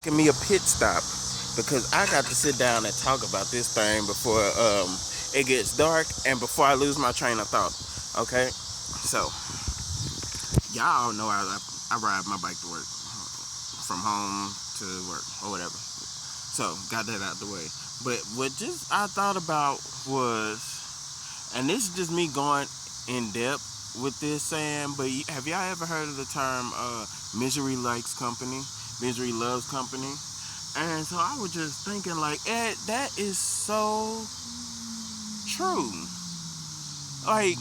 Give me a pit stop because I got to sit down and talk about this thing before it gets dark and before I lose my train of thought. Okay, so y'all know I ride my bike to work from home to work or whatever. So got that out the way. But what just I thought about was, and this is just me going in depth with this saying, but have y'all ever heard of the term misery likes company, misery loves company? And so I was just thinking, like, that is so true. Like,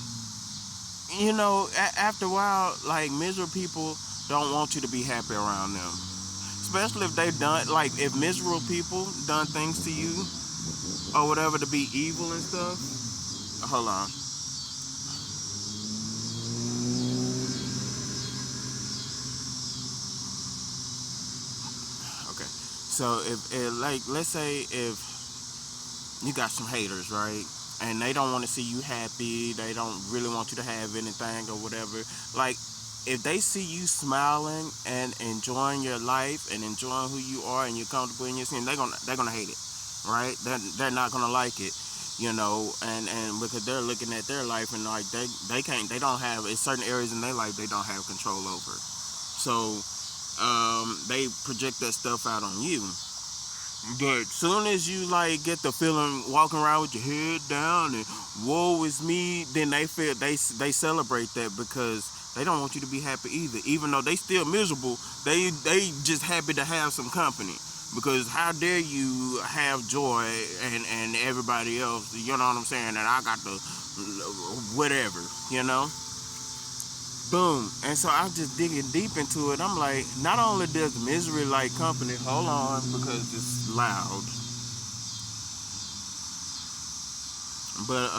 after a while, like, miserable people don't want you to be happy around them. Especially if they've done, like, if miserable people done things to you or whatever to be evil and stuff. Hold on. Okay. So like, let's say if you got some haters, right? And they don't want to see you happy. They don't really want you to have anything or whatever. Like, if they see you smiling and enjoying your life and enjoying who you are and you're comfortable in your skin, they're gonna hate it, right? They're not gonna like it, and because they're looking at their life and like they can't they don't have it's certain areas in their life they don't have control over. So they project that stuff out on you. But soon as you like get the feeling walking around with your head down and woe is me, then they feel they celebrate that because they don't want you to be happy either. Even though they still miserable, they just happy to have some company. Because how dare you have joy and everybody else, you know what I'm saying? And I got the whatever, you know? Boom. And so I'm just digging deep into it. I'm like, not only does misery like company, hold on because it's loud, but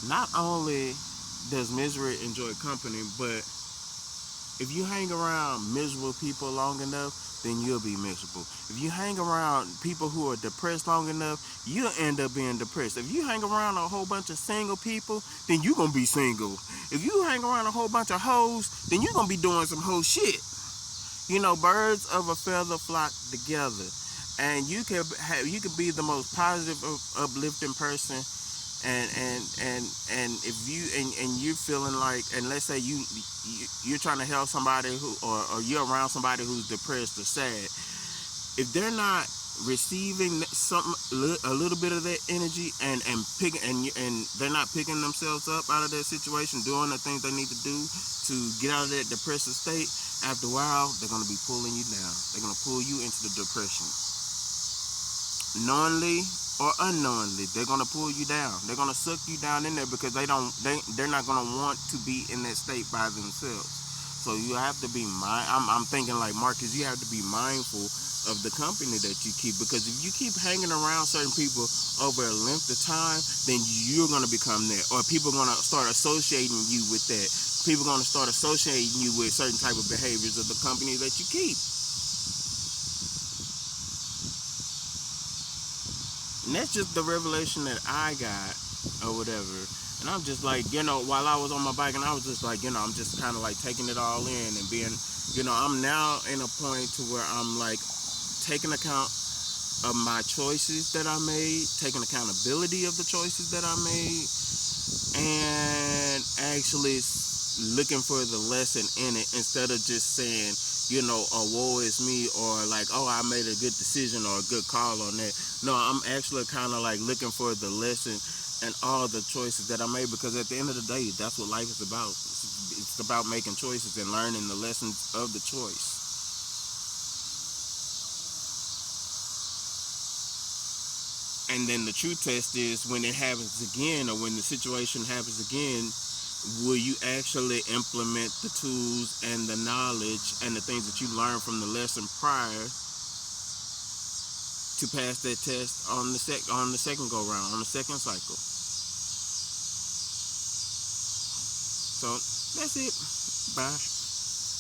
not only does misery enjoy company, but if you hang around miserable people long enough, then you'll be miserable. If you hang around people who are depressed long enough, you'll end up being depressed. If you hang around a whole bunch of single people, then you're gonna be single. If you hang around a whole bunch of hoes, then you're gonna be doing some hoe shit. Birds of a feather flock together, and you could be the most positive, uplifting person, and if you're feeling like, and let's say you're trying to help somebody who, or you're around somebody who's depressed or sad, if they're not receiving something, a little bit of that energy, and they're not picking themselves up out of that situation, doing the things they need to do to get out of that depressive state, after a while they're going to be pulling you down. They're going to pull you into the depression, knowingly or unknowingly. They're gonna pull you down. They're gonna suck you down in there because they're not gonna want to be in that state by themselves. So you have to be I'm thinking like Marcus. You have to be mindful of the company that you keep, because if you keep hanging around certain people over a length of time, then you're gonna become that, or people are gonna start associating you with that. People are gonna start associating you with certain type of behaviors of the company that you keep. And that's just the revelation that I got or whatever. And I'm just like, while I was on my bike, and I was just like, I'm just kind of like taking it all in and being, I'm now in a point to where I'm like taking account of my choices that I made, taking accountability of the choices that I made, and actually looking for the lesson in it instead of just saying, oh, woe is me, or like, oh, I made a good decision or a good call on that. No, I'm actually kind of like looking for the lesson and all the choices that I made, because at the end of the day, that's what life is about. It's about making choices and learning the lessons of the choice. And then the true test is when it happens again, or when the situation happens again, will you actually implement the tools and the knowledge and the things that you learned from the lesson prior to pass that test on the second go round, on the second cycle? So that's it. Bye.